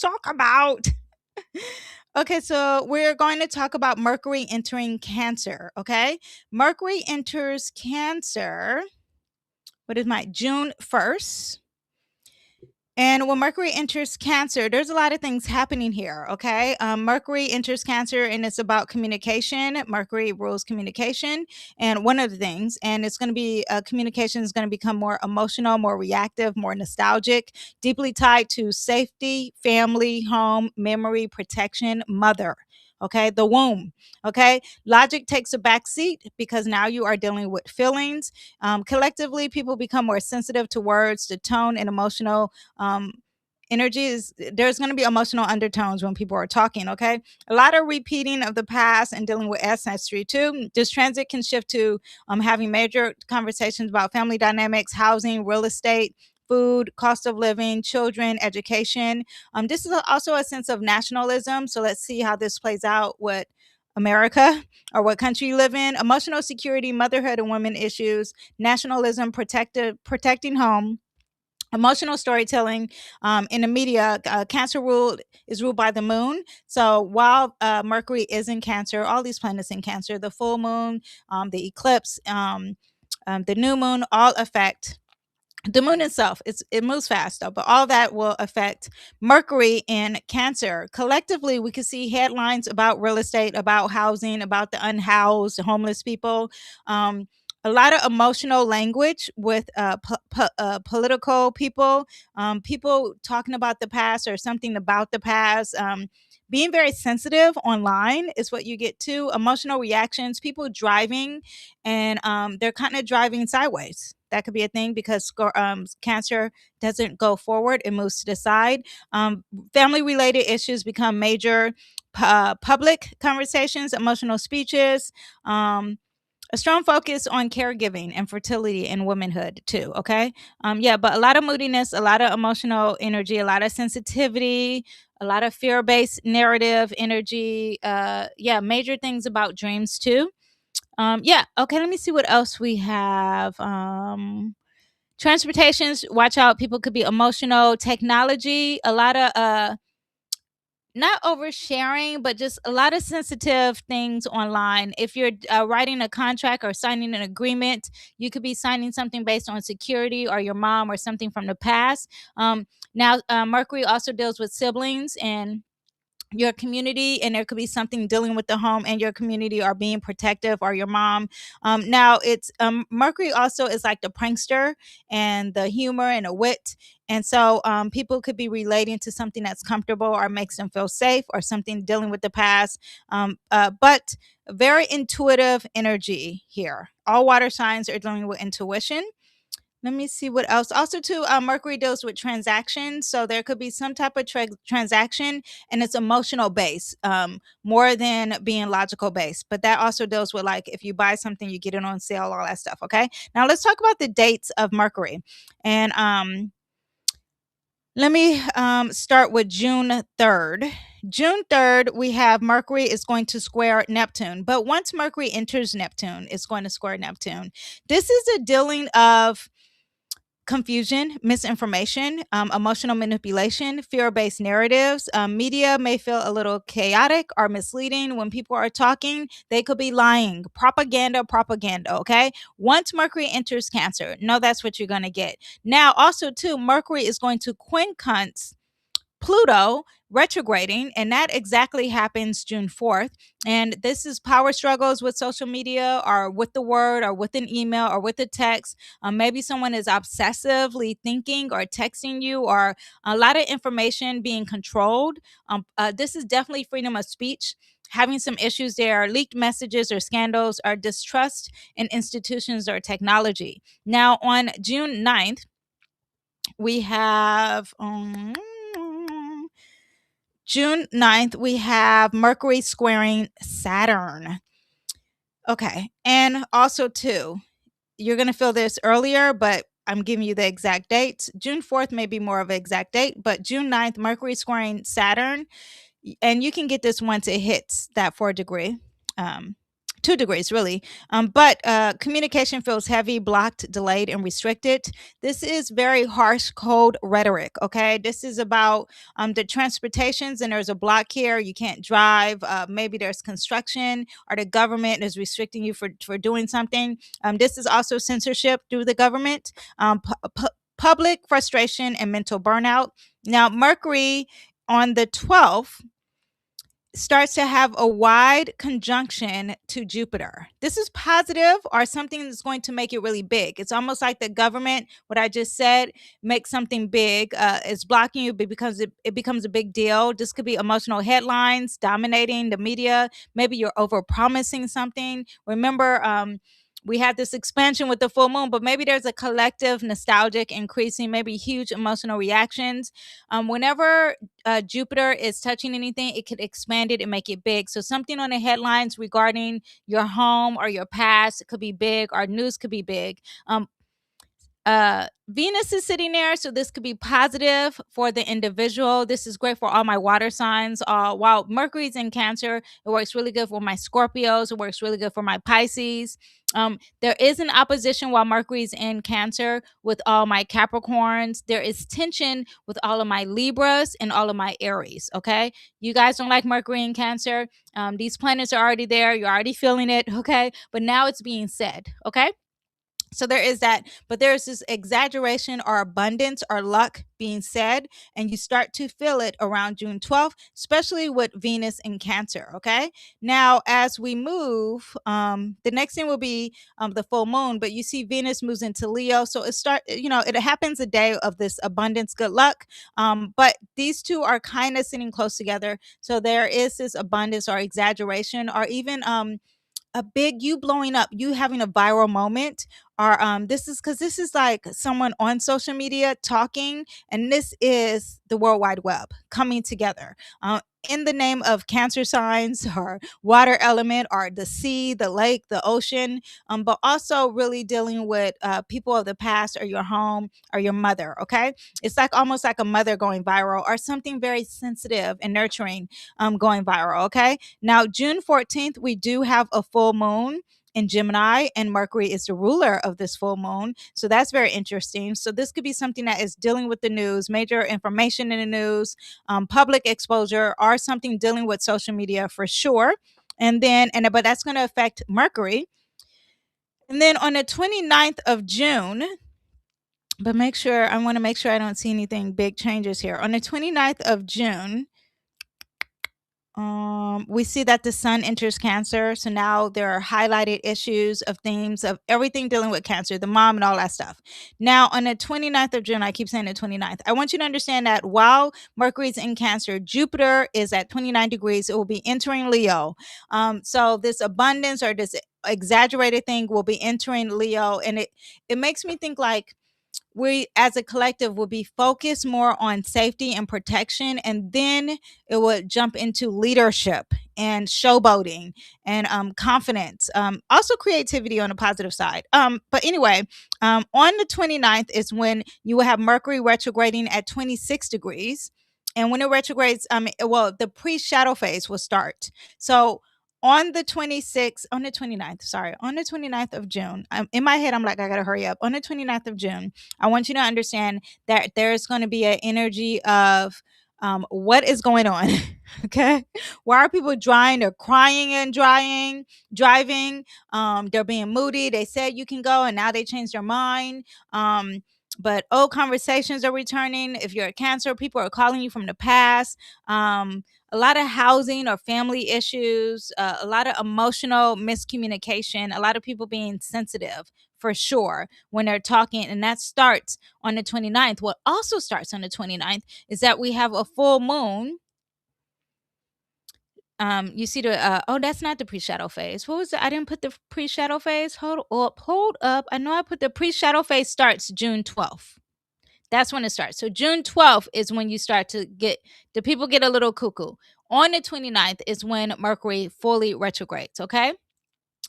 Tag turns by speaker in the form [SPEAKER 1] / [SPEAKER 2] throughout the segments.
[SPEAKER 1] talk about. Okay, so we're going to talk about Mercury entering Cancer. Okay, Mercury enters Cancer. What is my June 1st? And when Mercury enters Cancer, there's a lot of things happening here. Okay. Mercury enters Cancer and it's about communication. Mercury rules communication. And one of the things, and it's going to be communication is going to become more emotional, more reactive, more nostalgic, deeply tied to safety, family, home, memory, protection, mother. Okay. The womb. Okay. Logic takes a back seat because now you are dealing with feelings. Collectively, people become more sensitive to words, to tone, and emotional um energy is there's going to be emotional undertones when people are talking. Okay, a lot of repeating of the past and dealing with ancestry too. This transit can shift to having major conversations about family dynamics, housing, real estate, food, cost of living, children, education. This is also a sense of nationalism, so let's see how this plays out with America or what country you live in. Emotional security, motherhood and women issues, nationalism, protecting home, emotional storytelling. In the media, Cancer is ruled by the moon. So while Mercury is in Cancer, all these planets in Cancer, the full moon, the eclipse, the new moon, all affect the moon itself. It moves fast though, but all that will affect Mercury in Cancer. Collectively, we can see headlines about real estate, about housing, about the unhoused, homeless people. Um, a lot of emotional language with political people, people talking about the past or something about the past. Being very sensitive online is what you get to. Emotional reactions, people driving and they're kind of driving sideways. That could be a thing because Cancer doesn't go forward; it moves to the side. Family-related issues become major public conversations, emotional speeches. A strong focus on caregiving and fertility and womanhood too. Okay, yeah, but a lot of moodiness, a lot of emotional energy, a lot of sensitivity, a lot of fear-based narrative energy. Yeah, major things about dreams too. Yeah. Okay. Let me see what else we have. Transportations. Watch out. People could be emotional. Technology. A lot of not oversharing, but just a lot of sensitive things online. If you're writing a contract or signing an agreement, you could be signing something based on security or your mom or something from the past. Now, Mercury also deals with siblings and your community, and there could be something dealing with the home and your community or being protective or your mom. Now it's Mercury also is like the prankster and the humor and the wit, and so people could be relating to something that's comfortable or makes them feel safe or something dealing with the past. But very intuitive energy here. All water signs are dealing with intuition. Let me see what else. Also, too, Mercury deals with transactions, so there could be some type of transaction, and it's emotional based, more than being logical based. But that also deals with like if you buy something, you get it on sale, all that stuff. Okay. Now let's talk about the dates of Mercury, and let me start with June 3rd. June 3rd, we have Mercury is going to square Neptune. But once Mercury enters Neptune, it's going to square Neptune. This is a dealing of confusion, misinformation, emotional manipulation, fear based narratives. Media may feel a little chaotic or misleading when people are talking. They could be lying. Propaganda. Okay. Once Mercury enters Cancer, no, that's what you're going to get. Now, also, too, Mercury is going to quincunx Pluto retrograding, and that exactly happens June 4th. And this is power struggles with social media or with the word or with an email or with a text. Maybe someone is obsessively thinking or texting you, or a lot of information being controlled. This is definitely freedom of speech. Having some issues there, leaked messages or scandals, or distrust in institutions or technology. Now, on June 9th, we have June 9th, we have Mercury squaring Saturn. Okay. And also, too, you're going to feel this earlier, but I'm giving you the exact dates. June 4th may be more of an exact date, but June 9th, Mercury squaring Saturn. And you can get this once it hits that 4 degree. Um, 2 degrees really. But communication feels heavy, blocked, delayed, and restricted. This is very harsh, cold rhetoric. Okay, this is about the transportations, and there's a block here. You can't drive. Maybe there's construction, or the government is restricting you for doing something. This is also censorship through the government. Public frustration and mental burnout. Now, Mercury on the 12th starts to have a wide conjunction to Jupiter. This is positive, or something that's going to make it really big. It's almost like the government, what I just said, makes something big. It's blocking you because it becomes a big deal. This could be emotional headlines dominating the media. Maybe you're over promising something. Remember, we had this expansion with the full moon, but maybe there's a collective nostalgic increasing, maybe huge emotional reactions. Whenever Jupiter is touching anything, it could expand it and make it big. So something on the headlines regarding your home or your past, it could be big, or news could be big. Venus is sitting there, so this could be positive for the individual. This is great for all my water signs. While Mercury's in Cancer, it works really good for my Scorpios. It works really good for my Pisces. There is an opposition while Mercury's in Cancer with all my Capricorns. There is tension with all of my Libras and all of my Aries. Okay, you guys don't like Mercury in Cancer. These planets are already there. You're already feeling it. Okay, but now it's being said. Okay. So there is that, but there's this exaggeration or abundance or luck being said, and you start to feel it around June 12th, especially with Venus in Cancer. Okay. Now, as we move, the next thing will be the full moon, but you see Venus moves into Leo. So it happens a day of this abundance, good luck. But these two are kind of sitting close together. So there is this abundance or exaggeration, or even, a big you blowing up, you having a viral moment, or this is like someone on social media talking, and this is the World Wide Web coming together. In the name of Cancer signs, or water element, or the sea, the lake, the ocean, but also really dealing with people of the past, or your home, or your mother. Okay, it's like almost like a mother going viral, or something very sensitive and nurturing going viral. Okay, now, June 14th, we do have a full moon in Gemini, and Mercury is the ruler of this full moon. So that's very interesting. So this could be something that is dealing with the news, major information in the news, public exposure, or something dealing with social media for sure. But that's going to affect Mercury. And then on the 29th of June, but I want to make sure I don't see anything big changes here. On the 29th of June, we see that the sun enters Cancer. So now there are highlighted issues of themes of everything dealing with Cancer, the mom and all that stuff. Now, on the 29th of June, I keep saying the 29th, I want you to understand that while Mercury's in Cancer, Jupiter is at 29 degrees. It will be entering Leo. So this abundance, or this exaggerated thing, will be entering Leo. And it makes me think like, we as a collective will be focused more on safety and protection, and then it would jump into leadership and showboating and confidence, also creativity on the positive side. But anyway, on the 29th is when you will have Mercury retrograding at 26 degrees. And when it retrogrades, the pre-shadow phase will start. So on the 26th, on the 29th, sorry, on the 29th of June, in my head, I'm like, I gotta hurry up. On the 29th of June, I want you to understand that there's going to be an energy of what is going on. Okay. Why are people drying? They're crying and driving. They're being moody. They said you can go, and now they changed their mind. But old conversations are returning. If you're a Cancer, people are calling you from the past. A lot of housing or family issues, a lot of emotional miscommunication, a lot of people being sensitive for sure when they're talking. And that starts on the 29th. What also starts on the 29th is that we have a full moon. You see that's not the pre-shadow phase. What was it? I didn't put the pre-shadow phase. Hold up. I know I put the pre-shadow phase starts June 12th. That's when it starts. So June 12th is when you start to get the people get a little cuckoo. On the 29th is when Mercury fully retrogrades. Okay.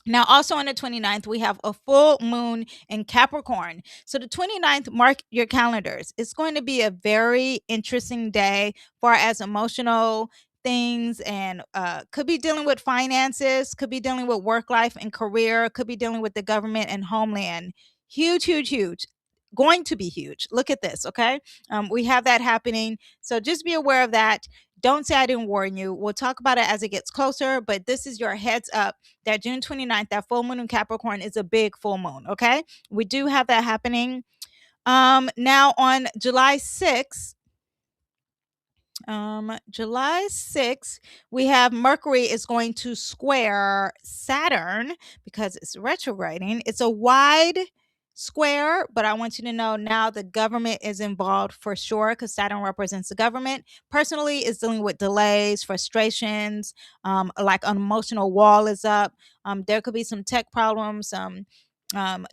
[SPEAKER 1] Now, also on the 29th, we have a full moon in Capricorn. So the 29th, mark your calendars. It's going to be a very interesting day far as emotional things, and could be dealing with finances, could be dealing with work life and career, could be dealing with the government and homeland. Huge, huge, huge. Going to be huge. Look at this, okay? We have that happening. So just be aware of that. Don't say I didn't warn you. We'll talk about it as it gets closer, but this is your heads up that June 29th, that full moon in Capricorn is a big full moon, okay? We do have that happening. Now on July 6th, we have Mercury is going to square Saturn because it's retrograding. It's a wide square, but I want you to know now the government is involved for sure because Saturn represents the government. Personally, is dealing with delays, frustrations, like an emotional wall is up. There could be some tech problems,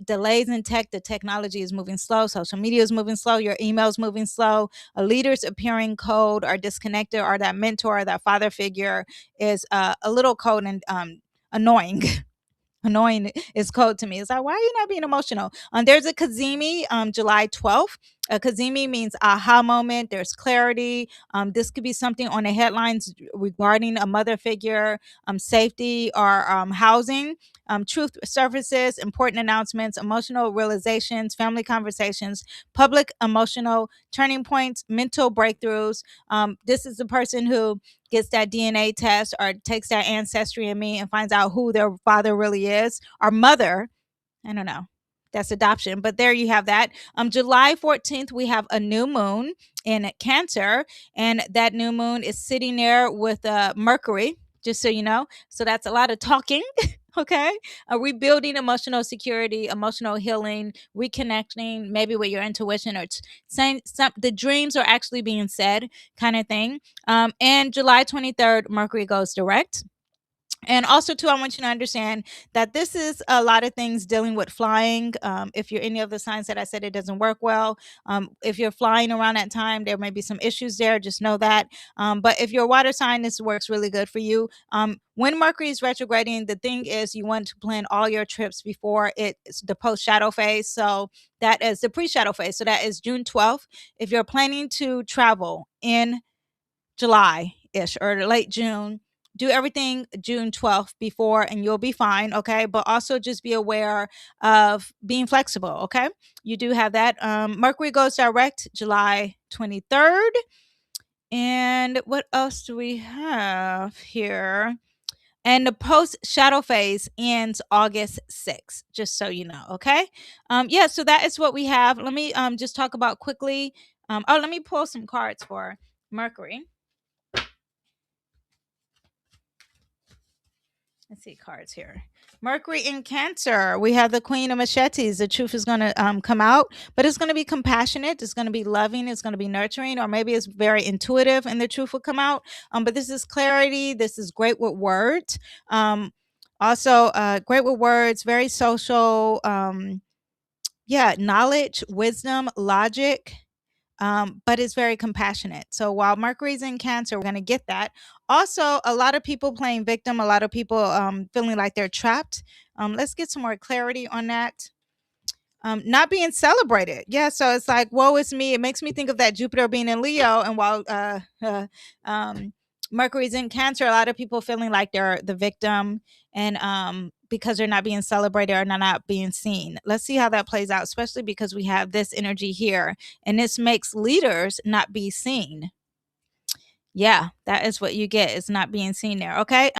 [SPEAKER 1] delays in tech. The technology is moving slow. Social media is moving slow. Your email is moving slow. A leader's appearing cold or disconnected, or that mentor or that father figure is a little cold and annoying. Annoying is code to me. It's like, why are you not being emotional? There's a Kazemi, July 12th. A Kazemi means aha moment. There's clarity. This could be something on the headlines regarding a mother figure, safety, or housing. Truth surfaces, important announcements, emotional realizations, family conversations, public emotional turning points, mental breakthroughs. This is the person who gets that DNA test or takes that ancestry in me and finds out who their father really is, or mother. I don't know. That's adoption. But there you have that. July 14th, we have a new moon in Cancer, and that new moon is sitting there with Mercury, just so you know. So that's a lot of talking. Okay. Rebuilding emotional security, emotional healing, reconnecting, maybe with your intuition, or saying the dreams are actually being said, kind of thing. And July 23rd, Mercury goes direct. And also, too, I want you to understand that this is a lot of things dealing with flying. If you're any of the signs that I said it doesn't work well, if you're flying around that time, there may be some issues there. Just know that. But if you're a water sign, this works really good for you. When Mercury is retrograding, the thing is you want to plan all your trips before it's the post shadow phase. So that is the pre shadow phase. So that is June 12th. If you're planning to travel in July ish or late June, do everything June 12th before and you'll be fine. Okay. But also just be aware of being flexible. Okay. You do have that. Mercury goes direct July 23rd. And what else do we have here? And the post shadow phase ends August 6th, just so you know. Okay. Yeah. So that is what we have. Let me just talk about quickly. Let me pull some cards for Mercury. Let's see cards here. Mercury in Cancer. We have the Queen of Machetes. The truth is going to come out, but it's going to be compassionate. It's going to be loving. It's going to be nurturing, or maybe it's very intuitive, and the truth will come out. But this is clarity. This is great with words. Also, great with words. Very social. Yeah, knowledge, wisdom, logic, but it's very compassionate. So while Mercury's in Cancer, we're going to get that. Also, a lot of people playing victim, a lot of people feeling like they're trapped. Let's get some more clarity on that. Not being celebrated. Yeah, so it's like, woe is me. It makes me think of that Jupiter being in Leo, and while Mercury's in Cancer, a lot of people feeling like they're the victim, and because they're not being celebrated or not being seen. Let's see how that plays out, especially because we have this energy here, and this makes leaders not be seen. Yeah, that is what you get. It's not being seen there. Okay.